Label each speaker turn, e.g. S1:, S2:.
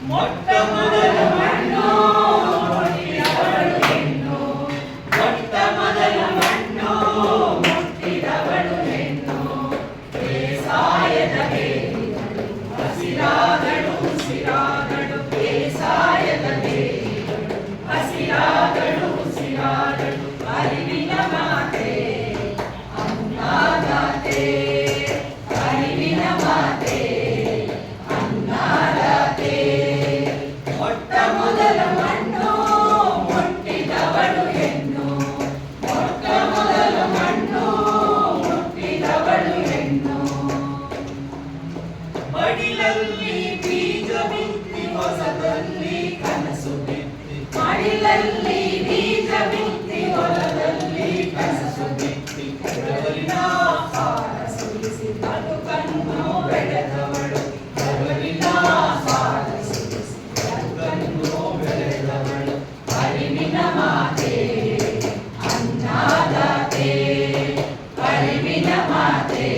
S1: ಮೊಟ್ಟ ಮೊದಲ ಮಣ್ಣು ಮುಟ್ಟಿದವಳು ಹೆಣ್ಣು, ಮೊಟ್ಟ ಮೊದಲ ಮಣ್ಣು ಮುಟ್ಟಿದವಳು ಹೆಣ್ಣು. ಬೇಸಾಯದ ಬೇರಿಗಳು ಹಸಿರಾದಳು ಉಸಿರಾದಳು, ಬೇಸಾಯದ ಬೇರಿಗಳು ಹಸಿರಾದಳು ಉಸಿರಾದಳು. ಅರಿವಿನ ಮಾತೆ ಅನ್ನದಾತೆ, ಅರಿವಿನ ಮಾತೆ ಅನ್ನದಾತೆ. ಮೊಟ್ಟ ಮೊದಲ ಮಣ್ಣು ಮುಟ್ಟಿದವಳು ಹೆಣ್ಣು, ಮೊಟ್ಟ ಮೊದಲ ಮಣ್ಣು ಮುಟ್ಟಿದವಳು ಹೆಣ್ಣು. ಮಡಿಲಲ್ಲಿ ಬೀಜ ಬಿತ್ತಿ ಹೊಸದಲ್ಲಿ ಕನಸು ಬಿತ್ತಿ, ಮಡಿಲಲ್ಲಿ ಬೀಜ ಬಿತ್ತಿ ಹೊಲದಲ್ಲಿ ಕನಸು ಬಿತ್ತಿ. ಕರುಳಿನ ಸಾರ ಸುರಿಸಿ ಬದುಕನ್ನು ಬೆಳೆದವಳು, ಕರುಳಿನ ಸಾರ ಸುರಿಸಿ ಬದುಕನ್ನು ಬೆಳೆದವಳು. ಅರಿವಿನ ಮಾತೆ ಅನ್ನದಾತೆ, ಅರಿವಿನ ಮಾತೆ